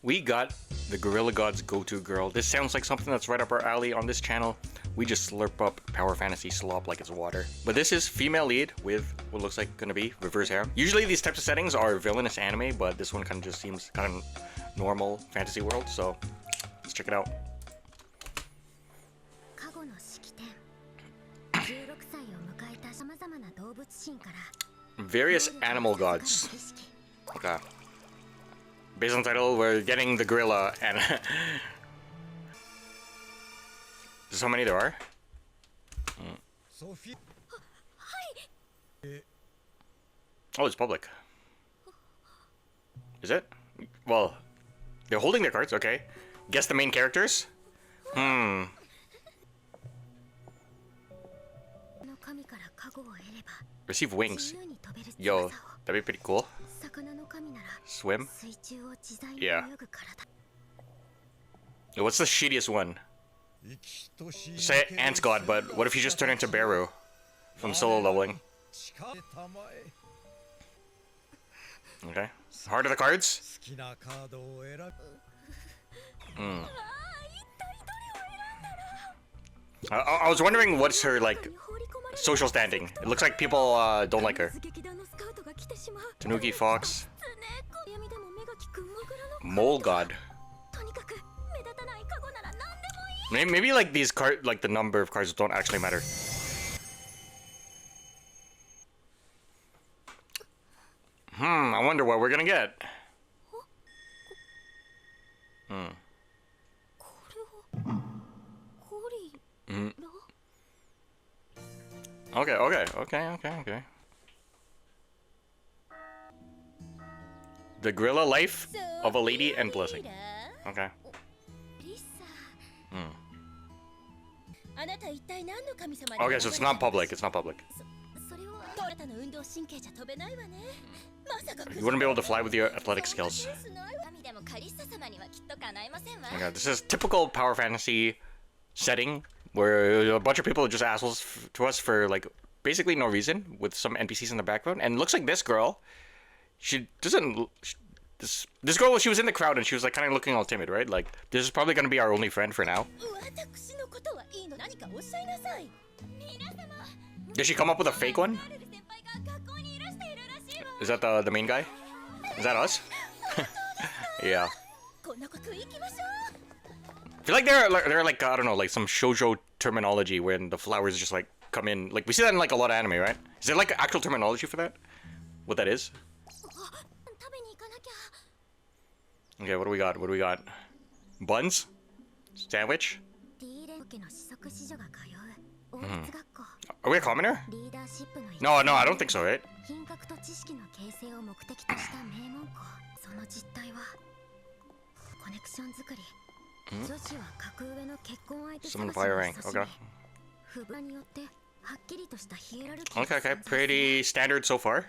We got the Gorilla God's go-to girl. This sounds like something that's right up our alley on this channel. We just slurp up power fantasy slop like it's water. But this is female lead with what looks like gonna be reverse harem. Usually these types of settings are villainous anime, but this one kind of just seems kind of normal fantasy world, so let's check it out. Various animal gods. Okay. Based on the title, we're getting the gorilla and there's how many there are? Oh, it's public. Is it? Well, they're holding their cards, okay. Guess the main characters? Receive wings. Yo, that'd be pretty cool. Swim? Yeah. Yo, what's the shittiest one? Say Ant God, but what if you just turn into Beru from solo leveling? Okay. Heart of the cards? I was wondering what's her, like, social standing. It looks like people don't like her. Tanuki Fox. Mole God. Maybe like these cards, like the number of cards don't actually matter. I wonder what we're gonna get. Okay. The gorilla life of a lady and blessing. Okay. Okay, so it's not public. It's not public. You wouldn't be able to fly with your athletic skills. Okay, this is typical power fantasy setting where a bunch of people are just assholes to us for like basically no reason with some NPCs in the background. And it looks like this girl, she doesn't. This girl, she was in the crowd and she was like kind of looking all timid, right? Like this is probably gonna be our only friend for now. Did she come up with a fake one? Is that the main guy? Is that us? Yeah. I feel like they're like I don't know, like some shoujo terminology when the flowers just like come in. Like we see that in like a lot of anime, right? Is there like actual terminology for that? What that is? Okay, what do we got? What do we got? Buns? Sandwich? Are we a commoner? No, I don't think so, right? Summon fire rank, okay. Okay, pretty standard so far.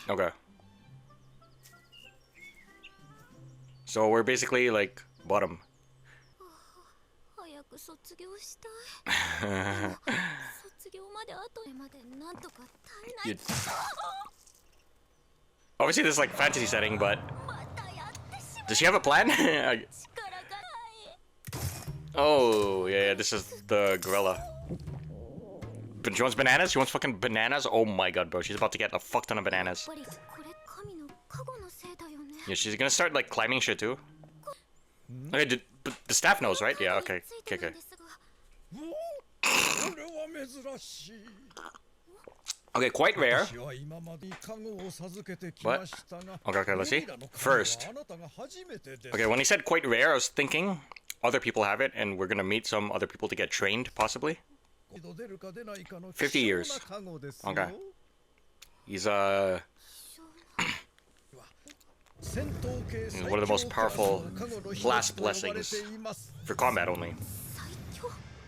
Okay. So we're basically like bottom. Obviously this is like fantasy setting, but does she have a plan? Oh yeah, this is the gorilla. But she wants bananas? She wants fucking bananas? Oh my god, bro, she's about to get a fuck ton of bananas. Yeah, she's gonna start like climbing shit too. Okay, but the staff knows, right? Yeah, okay. Okay, quite rare. What? Okay, let's see. First. Okay, when he said quite rare, I was thinking other people have it, and we're gonna meet some other people to get trained, possibly. 50 years. Okay. He's one of the most powerful last blessings for combat only.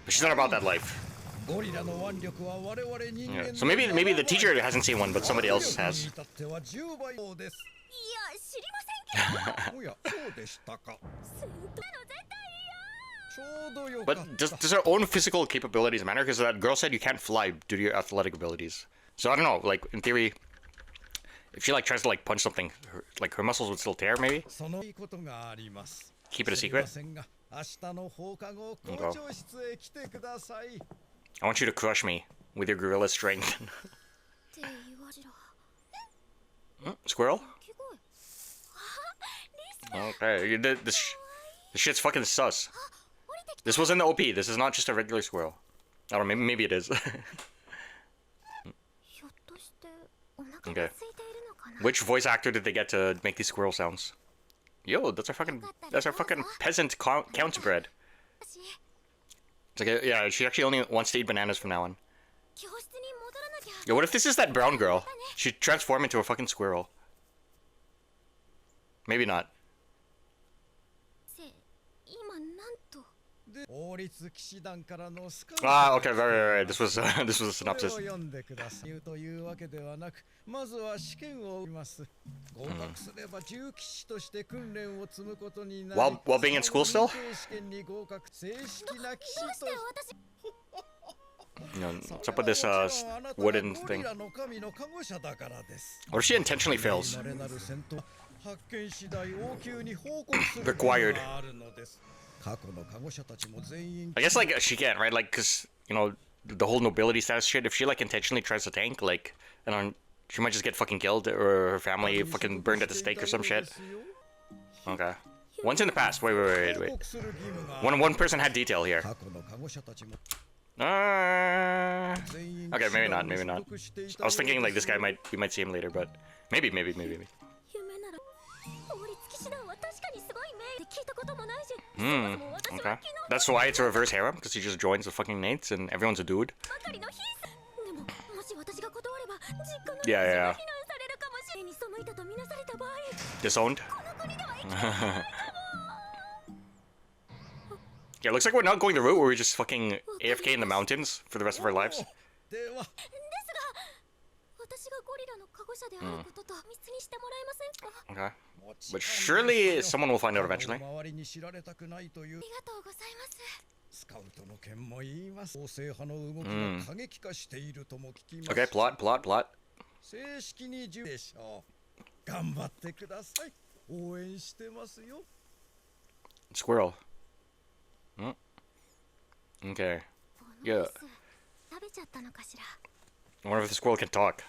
But she's not about that life. Yeah. So maybe the teacher hasn't seen one, but somebody else has. But does her own physical capabilities matter? Because that girl said you can't fly due to your athletic abilities. So I don't know, like in theory, If she like tries to like punch something, like her muscles would still tear, maybe. Keep it a secret. Okay. I want you to crush me with your gorilla strength. Squirrel? Okay, this shit's fucking sus. This was in the OP. This is not just a regular squirrel. I don't know, maybe it is. Okay. Which voice actor did they get to make these squirrel sounds? Yo, that's our fucking peasant counterbred. It's like, yeah, she actually only wants to eat bananas from now on. Yo, what if this is that brown girl? She'd transform into a fucking squirrel. Maybe not. Ah, okay, right. This was a synopsis. While being in school still? What's up with this wooden thing? What if she intentionally fails? Required. I guess like she can't, right? Like, cause you know the whole nobility status shit. If she like intentionally tries to tank, like, I don't know, she might just get fucking killed or her family fucking burned at the stake or some shit. Okay. Once in the past. Wait. One person had detail here. Okay, maybe not. I was thinking like this guy we might see him later, but maybe. Okay. That's why it's a reverse harem, because he just joins the fucking Nates and everyone's a dude. Yeah. Disowned? Yeah, looks like we're not going the route where we just fucking AFK in the mountains for the rest of our lives. Okay. But surely someone will find out eventually. Okay, plot. Squirrel. Okay. Yeah. I wonder if the squirrel can talk.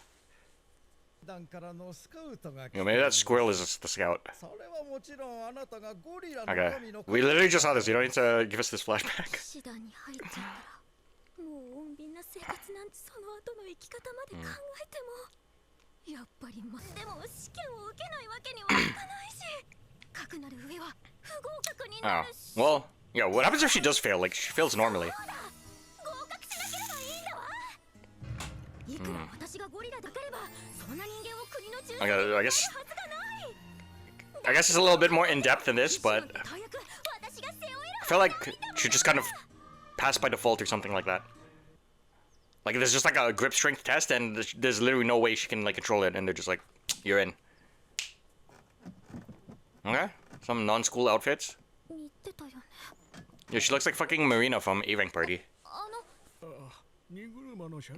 Maybe that squirrel is the scout. Okay. We literally just saw this. You don't need to give us this flashback. Oh. Well, yeah, what happens if she does fail? Like, she fails normally. Okay, I guess it's a little bit more in-depth than this, but I feel like she just kind of passed by default or something like that. Like, there's just like a grip strength test, and there's literally no way she can like control it, and they're just like, you're in. Okay, some non-school outfits. Yeah, she looks like fucking Marina from A-Rank Party.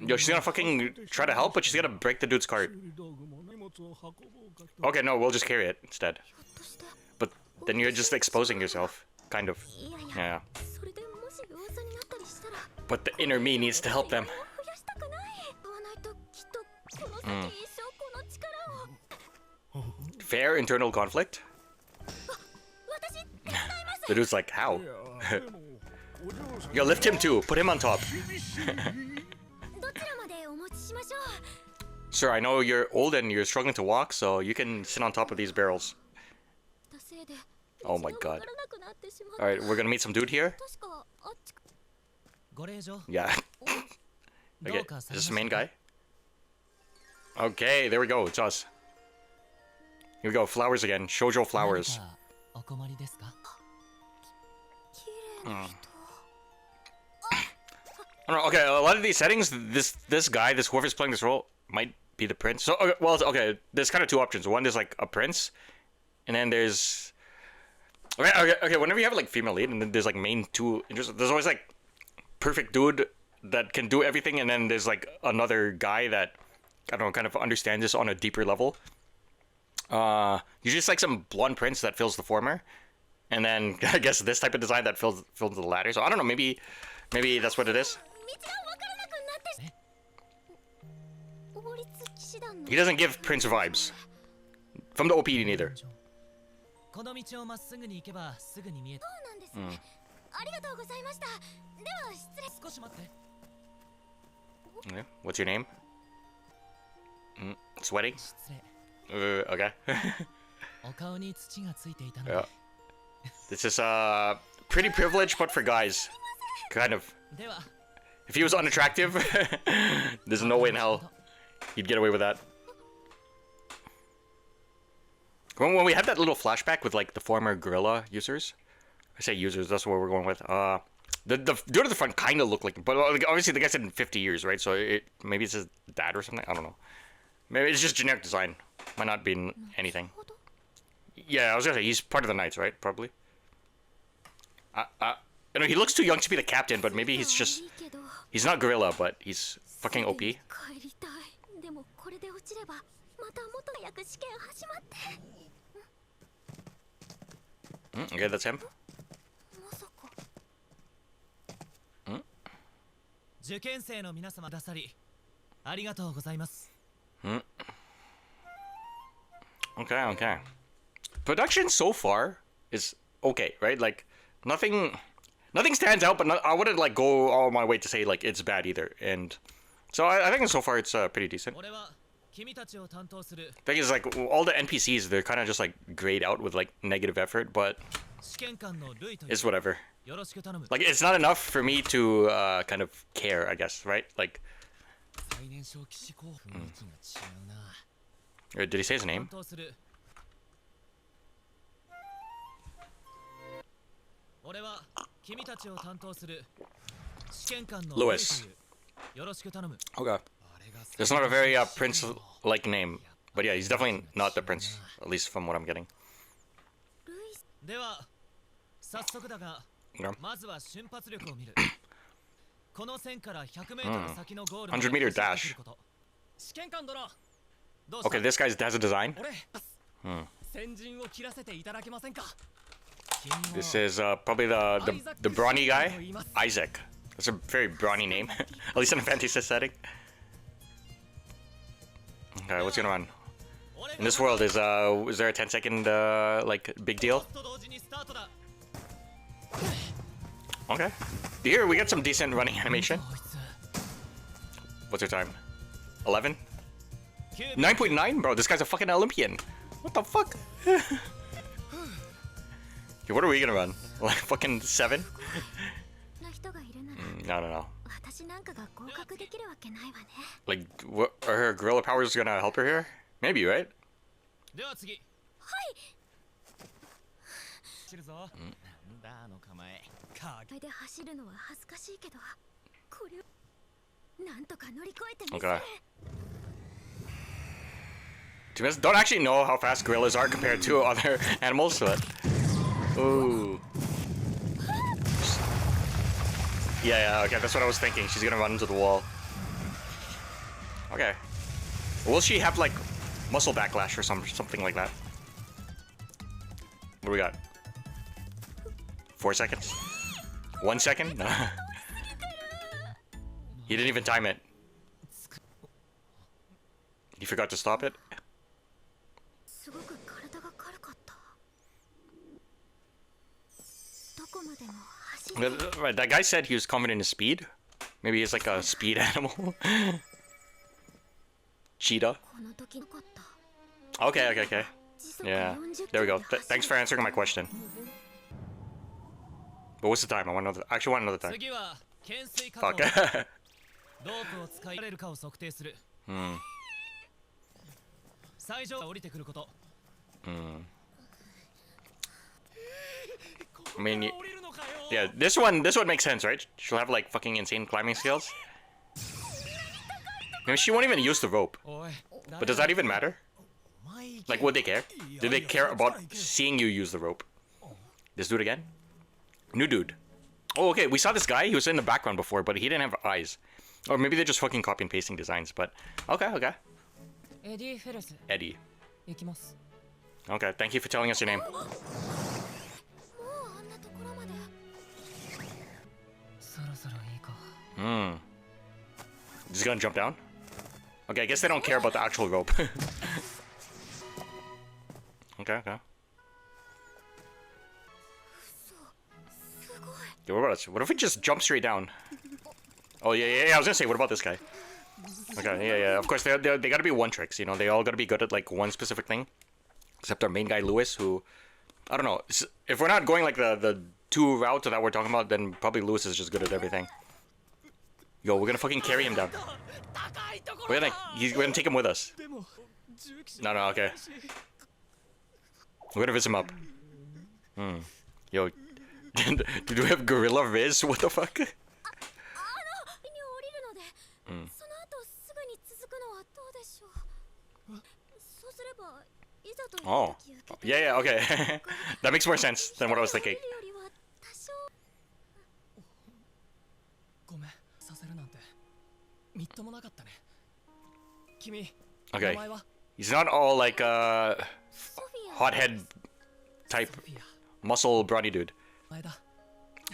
Yo, she's gonna fucking try to help, but she's gonna break the dude's cart. Okay, no, we'll just carry it instead. But then you're just exposing yourself, kind of. Yeah. But the inner me needs to help them. Fair internal conflict? The dude's like, how? Yo, lift him too. Put him on top. Sir, I know you're old and you're struggling to walk, so you can sit on top of these barrels. Oh my god. Alright, we're gonna meet some dude here. Yeah. Okay, is this the main guy? Okay, there we go. It's us. Here we go. Flowers again. Shoujo flowers. I don't know, okay, a lot of these settings, this guy, whoever's playing this role, might be the prince. So, okay, well, okay, there's kind of two options. One, there's like a prince, and then there's... Okay, whenever you have like female lead, and then there's like main two interests, there's always like perfect dude that can do everything, and then there's like another guy that, I don't know, kind of understands this on a deeper level. Usually it's like some blonde prince that fills the former, and then I guess this type of design that fills the latter. So I don't know. Maybe that's what it is. He doesn't give prince vibes. From the OP neither. Okay. What's your name? Sweating? Okay. Yeah. This is pretty privileged, but for guys. Kind of. If he was unattractive, there's no way in hell he'd get away with that. When we had that little flashback with like the former gorilla users, I say users, that's what we're going with. The dude at the front kind of looked like, but obviously the guy said in 50 years, right? So maybe it's his dad or something. I don't know. Maybe it's just generic design. Might not be anything. Yeah, I was gonna say he's part of the Knights, right? Probably. You know, he looks too young to be the captain, but maybe he's not gorilla, but he's fucking OP. Okay, that's him. Okay. Production so far is okay, right? Like nothing stands out, but I wouldn't like go all my way to say like it's bad either. And so I think so far it's pretty decent. Thing is, like all the NPCs, they're kind of just like grayed out with like negative effort, but it's whatever. Like it's not enough for me to kind of care, I guess, right? Like. Did he say his name? Lewis. Okay. That's not a very prince-like name, but yeah, he's definitely not the prince, at least from what I'm getting. Okay. 100-meter dash. Okay, this guy has a design. This is probably the brawny guy, Isaac. That's a very brawny name, at least in a fantasy setting. Okay, what's gonna run? In this world, is there a 10-second like big deal? Okay. Here we get some decent running animation. What's your time? 11? 9.9? Bro, this guy's a fucking Olympian. What the fuck? Okay, what are we gonna run? Like fucking 7? No. Like, what, are her gorilla powers gonna help her here? Maybe, right? Okay. To be honest, don't actually know how fast gorillas are compared to other animals, but... Ooh. Yeah, okay, that's what I was thinking. She's gonna run into the wall. Okay. Will she have, like, muscle backlash or something like that? What do we got? 4 seconds? 1 second? No. He didn't even time it. He forgot to stop it? Right, that guy said he was confident in his speed. Maybe he's like a speed animal. Cheetah. Okay. Yeah, there we go. Thanks for answering my question. But what's the time? I want another. I actually want another time. Fuck. I mean, yeah, this one makes sense, right? She'll have like fucking insane climbing skills. Maybe she won't even use the rope. But does that even matter? Like, would they care? Do they care about seeing you use the rope? This dude again? New dude. Oh, okay, we saw this guy. He was in the background before, but he didn't have eyes. Or maybe they're just fucking copy and pasting designs, but... Okay. Eddie. Okay, thank you for telling us your name. Hmm. Just gonna jump down? Okay, I guess they don't care about the actual rope. Okay. Yo, what about us? What if we just jump straight down? Oh, yeah, I was gonna say, what about this guy? Okay, yeah. Of course, they gotta be one tricks, you know? They all gotta be good at, like, one specific thing. Except our main guy, Lewis, who... I don't know. If we're not going, like, the two route that we're talking about, then probably Lewis is just good at everything. Yo, we're gonna fucking carry him down. We're gonna take him with us. No, okay. We're gonna visit him up. Yo, did we have Gorilla Riz? What the fuck? Oh. Yeah, okay. That makes more sense than what I was thinking. Okay. He's not all like hothead type muscle brawny dude.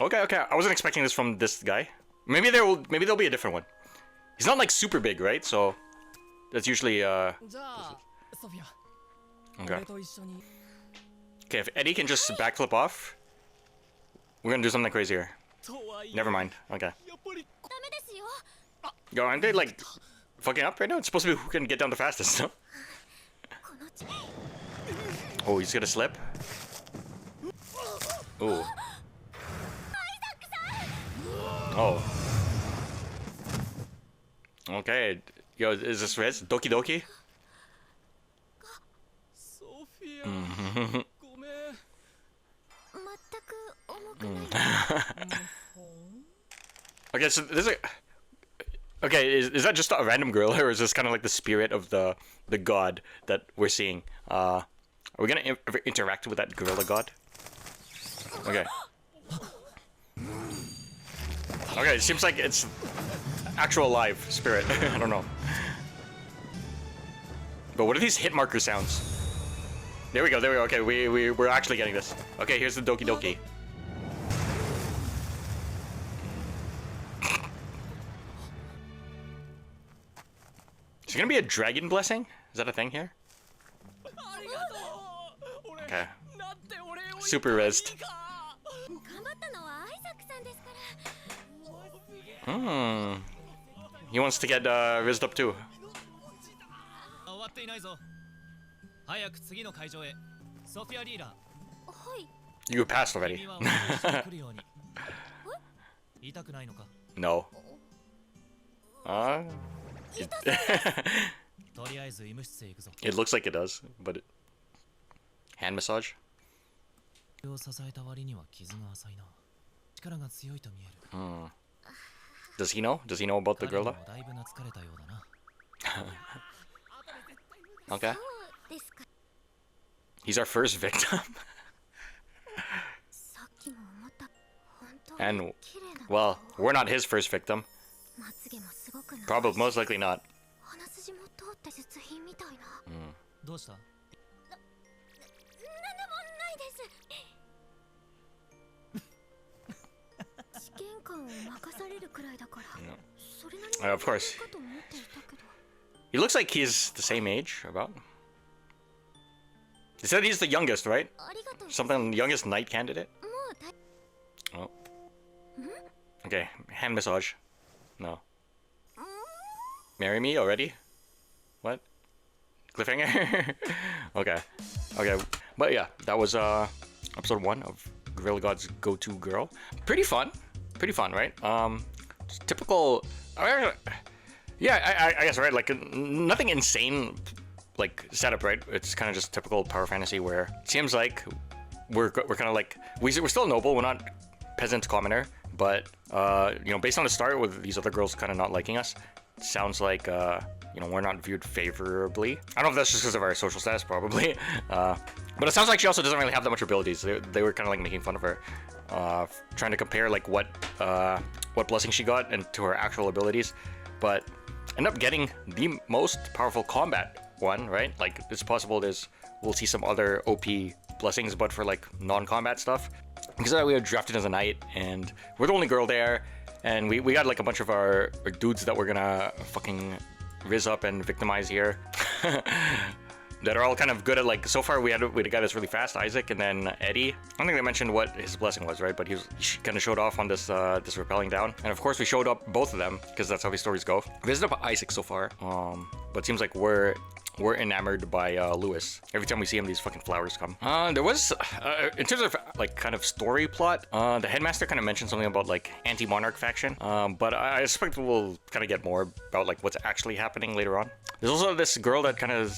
Okay. I wasn't expecting this from this guy. Maybe there'll be a different one. He's not like super big, right? So that's usually Okay, if Eddie can just backflip off, we're gonna do something crazy here. Never mind. Okay. Yo, aren't they like fucking up right now? It's supposed to be who can get down the fastest, no? Oh, he's gonna slip. Ooh. Oh. Okay. Yo, is this Riz? Doki Doki? Okay, so there's a... Okay, is that just a random girl, or is this kind of like the spirit of the god that we're seeing? Are we gonna interact with that gorilla god? Okay. Okay, it seems like it's actual live spirit. I don't know. But what are these hit marker sounds? There we go. Okay, we're actually getting this. Okay, here's the Doki Doki. Is there gonna be a dragon blessing? Is that a thing here? Okay. Super rezzed. He wants to get rizzed up too. You passed already. No. It looks like it does, but hand massage. Does he know? Does he know about the gorilla? Okay. He's our first victim. And, well, we're not his first victim. Probably, most likely not. Of course. He looks like he's the same age, about. He said he's the youngest, right? Something youngest knight candidate? Oh. Okay, hand massage. No. Marry me already? What? Cliffhanger? Okay. But yeah, that was episode 1 of Gorilla God's Go-To Girl. Pretty fun, right? Typical. Yeah, I guess, right? Like nothing insane, like setup, right? It's kind of just typical power fantasy where it seems like we're kind of like we're still noble. We're not peasant commoner, but you know, based on the start with these other girls kind of not liking us, it sounds like you know, we're not viewed favorably. I don't know if that's just because of our social status, probably. But it sounds like she also doesn't really have that much abilities. They were kind of like making fun of her, trying to compare like what blessing she got and to her actual abilities, but end up getting the most powerful combat one, right? Like it's possible there's we'll see some other OP blessings, but for like non-combat stuff. Because we were drafted as a knight, and we're the only girl there, and we got like a bunch of our dudes that we're gonna fucking rizz up and victimize here. That are all kind of good at, like, so far we had a guy that's really fast, Isaac, and then Eddie. I don't think they mentioned what his blessing was, right? But he kind of showed off on this this rappelling down. And of course we showed up both of them, because that's how his stories go. We visited up Isaac so far, but it seems like we're enamored by Lewis. Every time we see him, these fucking flowers come. There was, in terms of like kind of story plot, the headmaster kind of mentioned something about like anti-monarch faction, but I suspect we'll kind of get more about like what's actually happening later on. There's also this girl that kind of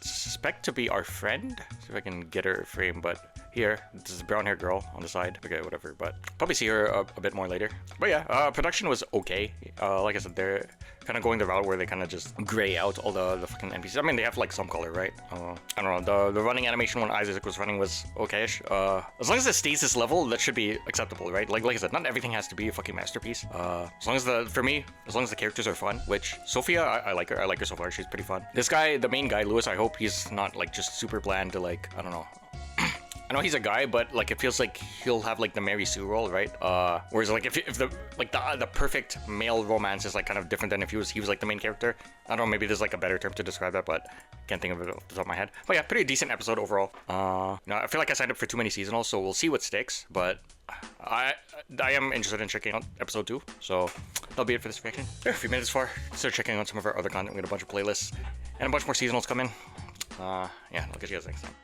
suspect to be our friend. See if I can get her frame, but here, this is a brown hair girl on the side. Okay, whatever, but probably see her a bit more later. But yeah, production was okay. Like I said, they're kind of going the route where they kind of just gray out all the fucking NPCs. I mean, they have like some color, right? I don't know, the running animation when Isaac was running was okay-ish. As long as it stays this level, that should be acceptable, right? Like I said, not everything has to be a fucking masterpiece. As long as for me, as long as the characters are fun, which Sophia, I like her. I like her so far. She's pretty fun. This guy, the main guy, Lewis, I hope he's not like just super bland to like, I don't know. I know he's a guy, but like it feels like he'll have like the Mary Sue role, right? Whereas like if the like the perfect male romance is like kind of different than if he was like the main character. I don't know, maybe there's like a better term to describe that, but can't think of it off the top of my head. But yeah, pretty decent episode overall. You know, I feel like I signed up for too many seasonals, so we'll see what sticks. But I am interested in checking out episode 2, so that'll be it for this reaction. If you made it this far, start checking out some of our other content. We got a bunch of playlists and a bunch more seasonals coming. Yeah, I'll catch you guys next time.